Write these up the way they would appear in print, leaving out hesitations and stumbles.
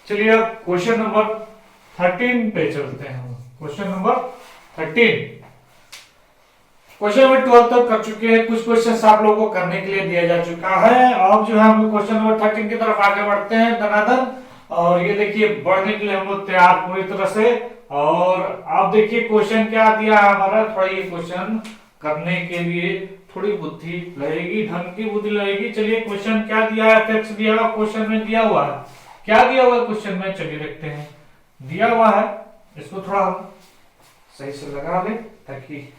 चलिए अब question number 13 पे चलते हैं। हम क्वेश्चन नंबर 13, क्वेश्चन नंबर 12 तक कर चुके हैं। कुछ क्वेश्चन आप लोगों को करने के लिए दिया जा चुका है। अब जो है हम क्वेश्चन नंबर 13 की तरफ आगे बढ़ते हैं धनाधन। और ये देखिए बढ़ने के लिए हम लोग तैयार पूरी तरह से। और आप देखिए क्वेश्चन क्या दिया है हमारा। थोड़ा ये क्वेश्चन करने के लिए थोड़ी बुद्धि लगेगी, ढंग की बुद्धि लगेगी। चलिए क्वेश्चन क्या दिया है, एफएक्स दिया हुआ क्वेश्चन में दिया हुआ है। क्या दिया हुआ है क्वेश्चन में, चलिए देखते हैं। दिया हुआ है, इसको थोड़ा हम सही से लगा ले ताकि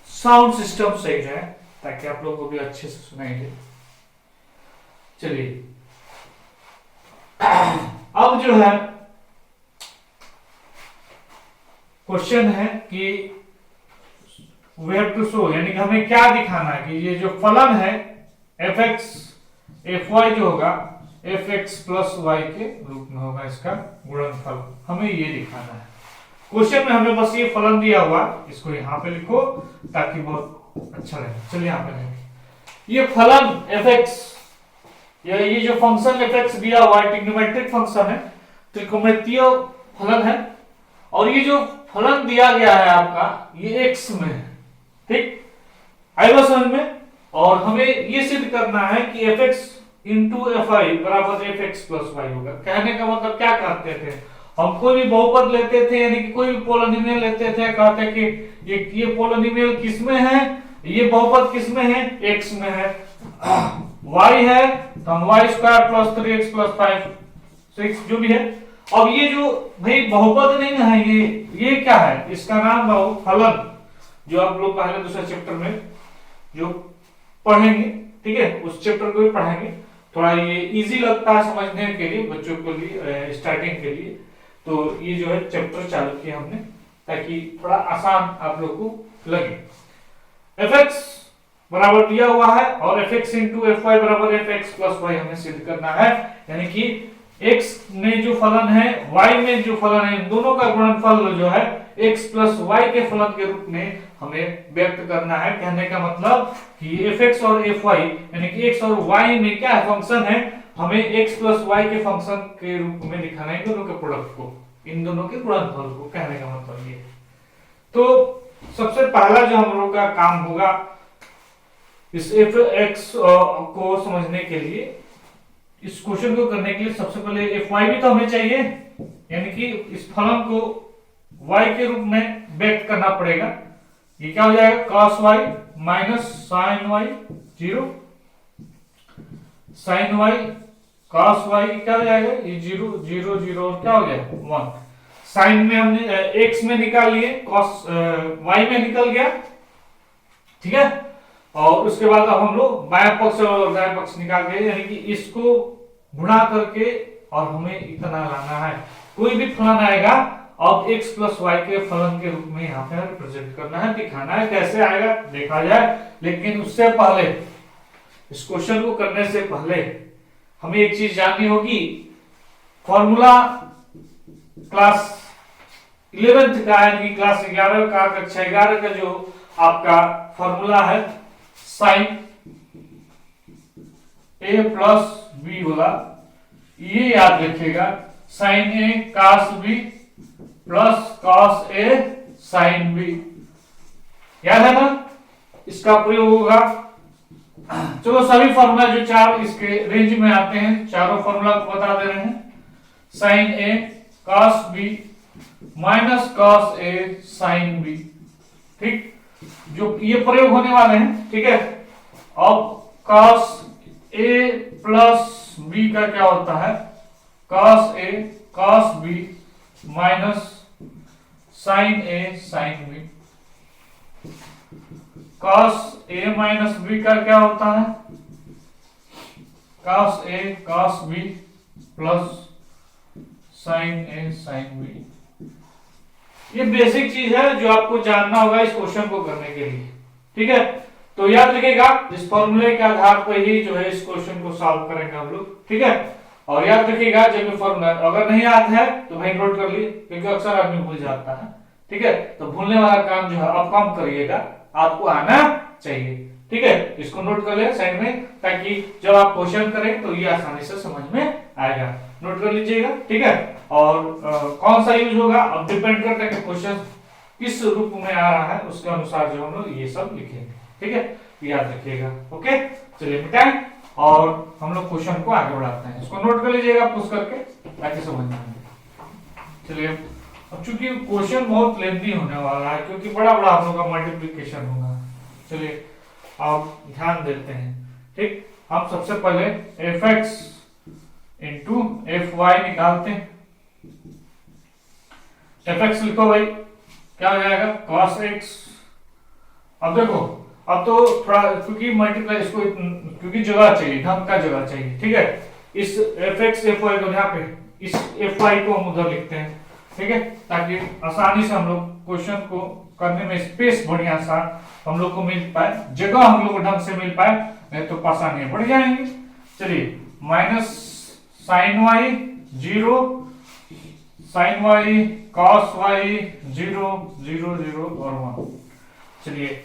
साउंड सिस्टम सही है, ताकि आप लोगों को भी अच्छे से सुनाई दे। चलिए अब जो है क्वेश्चन है कि वी हैव टू शो, यानी कि हमें क्या दिखाना है कि ये जो फलन है एफ एक्स एफ वाई जो होगा एफ एक्स प्लस वाई के रूप में होगा, इसका गुणनफल हमें ये दिखाना है। क्वेश्चन में हमें बस ये फलन दिया हुआ, इसको यहाँ पे लिखो ताकि बहुत अच्छा लगे। चलिए यहाँ पे लिखेंगे ये फलन एफ एक्स, ये जो फंक्शन एफ एक्स दिया हुआ है ट्रिग्नोमेट्रिक फंक्शन है, त्रिकोणमितीय फलन है। और ये जो फलन दिया गया है आपका ये एक्स में है, ठीक आएगा समझ में। और हमें ये सिद्ध करना है कि f x into F I बराबर एफ एक्स प्लस वाई होगा। कहने का मतलब क्या कहते थे, हम कोई भी बहुपद लेते थे, यानी कि कोई भी पोलिनोमियल लेते थे, कहते कि ये पोलिनोमियल किस में है, ये बहुपद किस में है, एक्स में है। y है तो हम y square plus 3x plus 5 6 जो भी है। अब ये जो भाई बहुपद नहीं है, ये क्या है, इसका नाम बहुफलन, जो आप लोग पहले दूसरे चैप्टर में जो पढ़ेंगे, ठीक है, उस चैप्टर को भी पढ़ेंगे। थोड़ा ये इजी लगता है समझने के लिए बच्चों के लिए, स्टार्टिंग के लिए। तो ये जो है चैप्टर चालू किया हमने ताकि थोड़ा आसान आप लोग को लगे। एफ एक्स बराबर दिया हुआ है और f x into f y बराबर एफ एक्स प्लस वाई हमें सिद्ध करना है। यानी कि x में जो फलन है y में जो फलन है, इन दोनों का गुणनफल जो है x प्लस y के फलन के रूप में हमें व्यक्त करना है। कहने का मतलब कि fx और fy यानी कि x और y में क्या है, फंक्शन है, हमें x प्लस y के फंक्शन के रूप में दिखाना है, दोनों के प्रोडक्ट को, इन दोनों के गुणनफल को। कहने का मतलब ये। तो सबसे पहला जो हम लोग का काम होगा इस fx को समझने के लिए, इस क्वेश्चन को करने के लिए सबसे पहले एफ वाई भी तो हमें चाहिए, यानी कि इस फलन को y के रूप में व्यक्त करना पड़ेगा। ये क्या हो जाएगा, cos y minus sin y 0, sin y cos y क्या हो जाएगा, ये 0 0 0 और क्या हो जाएगा 1। sin में हमने x में निकाल लिए, cos y में निकल गया, ठीक है। और उसके बाद अब हम लोग बाएं पक्ष और दाएं पक्ष निकाल के, यानी कि इसको गुणा करके और हमें इतना लाना है। कोई भी फलन आएगा अब x प्लस वाई के फलन के रूप में यहाँ पे रिप्रेजेंट करना है, दिखाना है। कैसे आएगा देखा जाए, लेकिन उससे पहले, इस क्वेश्चन को करने से पहले हमें एक चीज जाननी होगी। फॉर्मूला क्लास 11th का, यानी क्लास 11 का, कक्षा 11 का जो आपका फॉर्मूला है साइन ए प्लस बी वाला, ये याद रखिएगा। Sign A cos B plus cos A sine B, याद है ना, इसका प्रयोग होगा। चलो सभी फॉर्मूला जो चार इसके रेंज में आते हैं, चारों फॉर्मूला को बता दे रहे हैं। Sign A cos B minus cos A sine B, ठीक, जो ये प्रयोग होने वाले हैं, ठीक है। अब cos a प्लस b का क्या होता है, cos a cos b minus sin a sin b। cos a minus b का क्या होता है, cos a cos b plus sin a sin b। ये बेसिक चीज है जो आपको जानना होगा इस क्वेश्चन को करने के लिए, ठीक है। तो याद रखिएगा, इस फॉर्मूले के आधार पर ही जो है इस क्वेश्चन को सॉल्व करेंगे हम लोग, ठीक है। और याद रखिएगा जब फॉर्मूला अगर नहीं आता है तो भाई नोट कर लिए, क्योंकि अक्सर आदमी भूल जाता है, ठीक है। तो भूलने वाला काम जो है आप कम करिएगा, आपको आना चाहिए। ठीक है, इसको नोट कर ले साइड में, ताकि जब आप क्वेश्चन करें तो ये आसानी से समझ में आएगा। नोट कर लीजिएगा, ठीक है। और कौन सा यूज होगा अब डिपेंड करता है कि क्वेश्चन किस रूप में आ रहा है, उसके अनुसार जो हम लोग ये सब लिखेंगे, ठीक है, याद रखिएगा। ओके, चलिए मिटाएं और हम लोग क्वेश्चन को आगे बढ़ाते हैं। इसको नोट कर लीजिएगा पुश करके, ताकि समझ में आए। चलिए, अब चूंकि क्वेश्चन बहुत लेंथी होने वाला है, क्योंकि बड़ा बड़ा हम लोग का मल्टीप्लिकेशन होगा। चलिए अब ध्यान देते हैं, ठीक। हम सबसे पहले f x into f y निकालते हैं। एफ एक्स लिखो भाई, क्या हो जाएगा cos x। अब देखो, अब तो थोड़ा क्योंकि मल्टीप्लाई इसको क्योंकि जगह चाहिए, ढंग का जगह चाहिए, ठीक है। इस एफ एक्स एफ वाई को यहाँ पे, इस एफ वाई को हम उधर लिखते हैं, ठीक है, ताकि आसानी से हम लोग क्वेश्चन को करने में स्पेस बढ़िया सा हम लोग को मिल पाए, जगह हम लोग को ढंग से मिल पाए, नहीं तो परेशानियां बढ़ जाएंगी। चलिए, minus sine y 0, sine y cos y 0 0 0 और 1। चलिए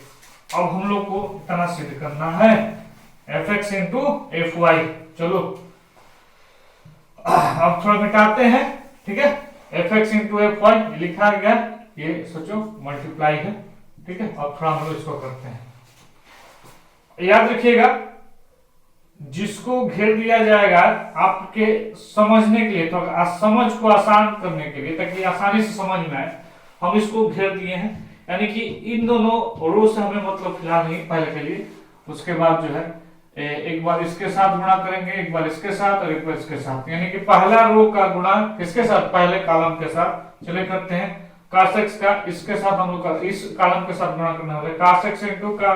अब हम लोग को इतना सिद्ध करना है f x into f y. चलो अब थोड़ा मिटाते हैं, ठीक है। F x into f y लिखा गया, ये सोचो मल्टीप्लाई है, ठीक है। अब थोड़ा हम लोग इसको करते हैं। याद रखिएगा, जिसको घेर दिया जाएगा आपके समझने के लिए, तो समझ को आसान करने के लिए, ताकि आसानी से समझ में आए, हम इसको घेर दिए हैं। यानी कि इन दोनों रो से हमें मतलब फिलहाल नहीं पहले के लिए, उसके बाद जो है एक बार इसके साथ गुणा करेंगे, एक बार इसके साथ और एक बार इसके साथ, यानी कि पहला रो का गुणा किसके साथ, पहले कॉलम के साथ। चलिए करते हैं, cos x का इसके साथ हम लोग इस कॉलम के साथ गुणा करने वाले, cos x इंटू का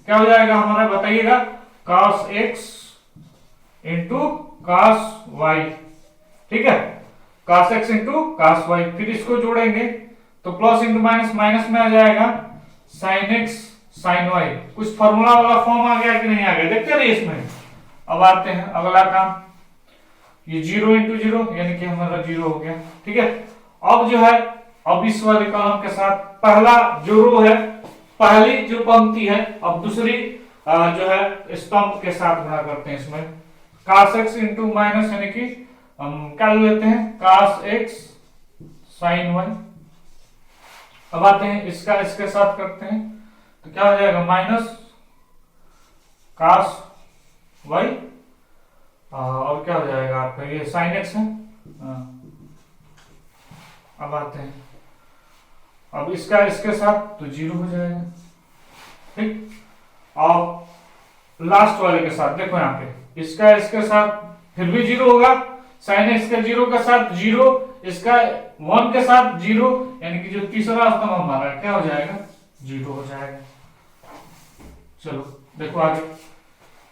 क्या हो जाएगा हमारा, बताइएगा, cos x into cos y, ठीक है, cos x into cos y। फिर इसको जोड़ेंगे तो प्लस इंटू माइनस, माइनस में आ जाएगा sin x sin y। कुछ फॉर्मूला वाला फॉर्म आ गया कि नहीं आ गया, देखते रहिए इसमें। अब आते हैं अगला काम, ये 0 इंटू 0 यानी कि हमारा 0 हो गया, ठीक है। अब जो है, अब इस वाले कॉलम के साथ पहला जो रो है, पहली जो पंक्ति है, अब दूसरी जो है स्तंभ के साथ गुणा करते हैं इसमें, cos x इंटू माइनस, यानी कि हम क्या लेते हैं cos x sin y। अब आते हैं इसका इसके साथ करते हैं, तो क्या हो जाएगा माइनस cos y, और क्या हो जाएगा आपका ये sin x है। अब आते हैं, अब इसका इसके साथ तो 0 हो जाएगा, ठीक। और लास्ट वाले के साथ देखो, यहाँ पे इसका इसके साथ फिर भी 0 होगा, sin x का 0 के साथ 0, इसका 1 के साथ 0, यानी कि जो तीसरा स्तंभ हमारा क्या हो जाएगा, 0 हो जाएगा। चलो देखो आगे,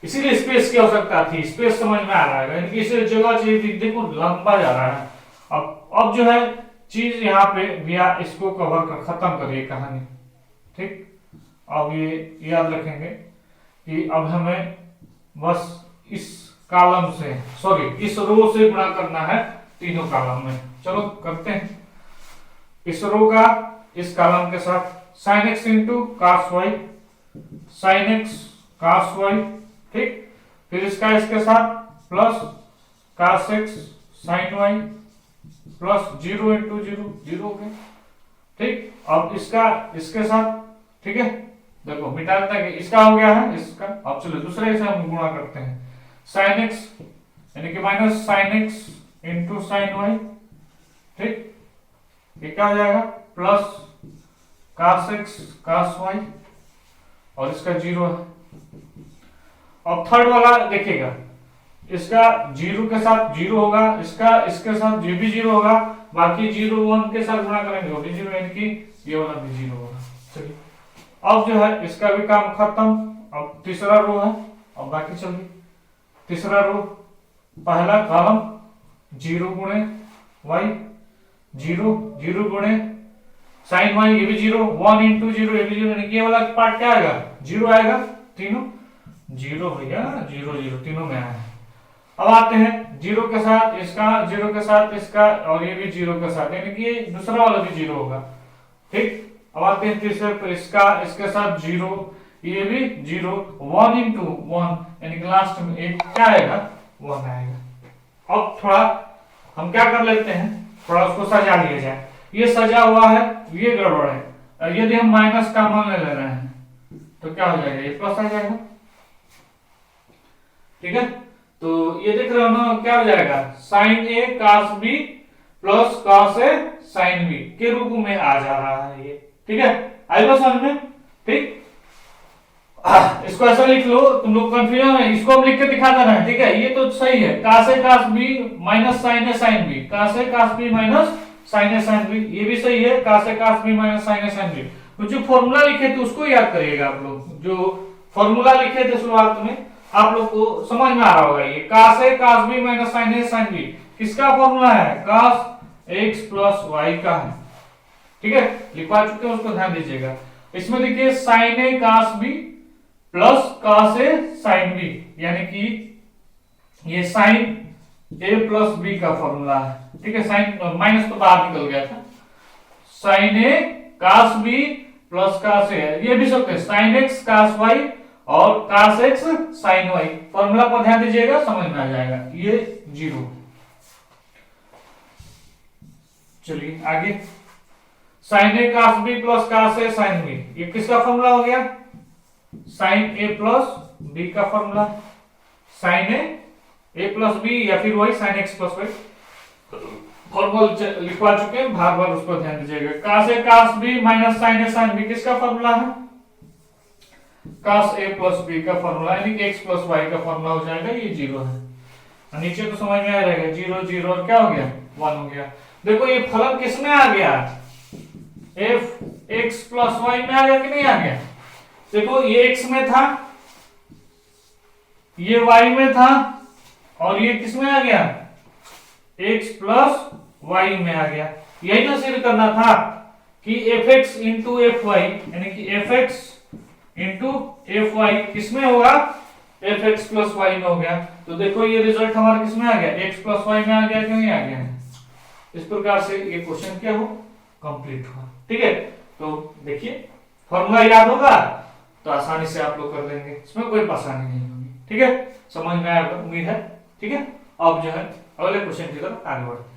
इसीलिए स्पेस की आवश्यकता थी, स्पेस समझ में आ रहा है, यानी कि इसे जगह चाहिए, देखो लंबा जा रहा है। अब जो है चीज यहाँ पे दिया, इसको कवर कर खत्म करिए कहानी, ठीक। अब ये याद रखेंगे कि अब हमें बस इस कॉलम से, सॉरी इस रो से गुणा करना है तीनों कॉलम में। चलो करते हैं, इस रो का इस कॉलम के साथ sin x into cos y, sin x cos y, ठीक। फिर इसका इसके साथ plus cos x sin y plus 0 into 0 0 हो गया, ठीक। अब इसका इसके साथ, ठीक है, देखो मिटा देता है, इसका हो गया है इसका। अब चलो दूसरे से हम गुणा करते हैं, sin x यानी कि minus sin x into sin y, ठीक। ये क्या हो जाएगा plus cos x cos y, और इसका 0 है। अब थर्ड वाला देखिएगा, इसका 0 के साथ 0 होगा, इसका इसके साथ ये भी 0 होगा, बाकी 0 1 के साथ गुणा करेंगे वो भी 0, यानी कि ये वाला भी 0 होगा। चलिए अब जो है इसका भी काम खत्म। अब तीसरा रो है, अब बाकी चलिए तीसरा रो, पहला कॉलम 0 गुणे y, 0 0 गुणे sin y, ये भी 0, 1 इंटू 0 ये भी 0, यानी कि ये वाला पार्ट क्या आएगा 0 आएगा, तीनों 0 भैया 0 0 तीनों में आया। अब आते हैं 0 के साथ इसका, 0 के साथ इसका, और ये भी 0 के साथ, यानी कि ये दूसरा वाला भी 0 होगा, ठीक। अब आते हैं तीसरे पर, इसका इसके साथ 0, ये भी 0, 1 इंटू 1 यानी कि लास्ट में एक क्या आएगा, 1 आएगा। अब थोड़ा हम क्या कर लेते हैं, थोड़ा उसको सजा लिया जाए। ये सजा हुआ है, ये गड़बड़ है। यदि हम माइनस का मान ले रहे हैं तो क्या हो जाएगा, ये प्लस आ जाएगा। ठीक है, तो ये देख रहे हो ना, क्या हो जाएगा, sign A cos B plus cos A sine B के रूप में आ जा रहा है ये। ठीक है, आएगा समझ में। ठीक, इसको ऐसा लिख लो, तुम लोग कंफ्यूजन है, इसको हम लिख के दिखा देना है। ठीक है, ये तो सही है, cos A cos B minus sine A sine B, cos A cos B minus sine A sine B, ये भी सही है, cos A cos B minus sine A sine B. तो जो फॉर्मूला लिखे थे उसको याद करिएगा आप लोग, जो फॉर्मूला लिखे थे शुरुआत में, आप लोग को समझ में आ रहा होगा। ये कास A cos B minus sine A sine B किसका फॉर्मूला है, कास एक्स प्लस वाई का है। ठीक है, लिखवा चुके हैं, उसको ध्यान दीजिएगा। इसमें देखिए sign A cos B plus cos A sine B, यानी कि ये साइन ए प्लस बी का फॉर्मूला है। ठीक है, साइन माइनस तो बाहर निकल गया था, sign A cos B plus cos ए, ये भी सकते हैं साइन एक्स कास वाई और कास एक्स साइन वाई। फॉर्मूला पर ध्यान दीजिएगा, समझ में आ जाएगा। ये 0। चलिए आगे, sine A cos B plus cos A sine B, ये किसका फॉर्मूला हो गया, साइन ए प्लस बी का formula, sine A plus B या फिर वही sine x plus y. Formula लिखवा चुके हैं, बार बार उस पर ध्यान दीजिएगा। Cos A cos B minus sine A sine B किसका फॉर्मूला है, कास ए प्लस बी का फॉर्मूला, यानी कि एक्स प्लस वाई का फॉर्मूला हो जाएगा। ये 0 है, नीचे तो समझ में आ रहेगा, 0 0 और क्या हो गया, 1 हो गया। देखो ये फलन किसमें आ गया, एफ एक्स प्लस वाई में आ गया कि नहीं आ गया। देखो ये एक्स में था, ये वाई में था, और ये किसमें आ गया, एक्स प्लस वाई में आ गया। यही ना सिद्ध करना था कि f x into f y, यानी कि f x into f y किसमें होगा, एफ एक्स प्लस वाई में हो गया। तो देखो ये रिजल्ट हमारा किसमें आ गया, एक्स प्लस वाई में आ गया कि नहीं आ गया। इस प्रकार से ये क्वेश्चन क्या हो, कंप्लीट हुआ। ठीक है, तो देखिए फॉर्मूला याद होगा तो आसानी से आप लोग कर लेंगे, इसमें कोई परेशानी नहीं होगी। ठीक है, समझ में आया उम्मीद है। ठीक है, अब जो है अगले क्वेश्चन की तरफ आगे बढ़ते हैं।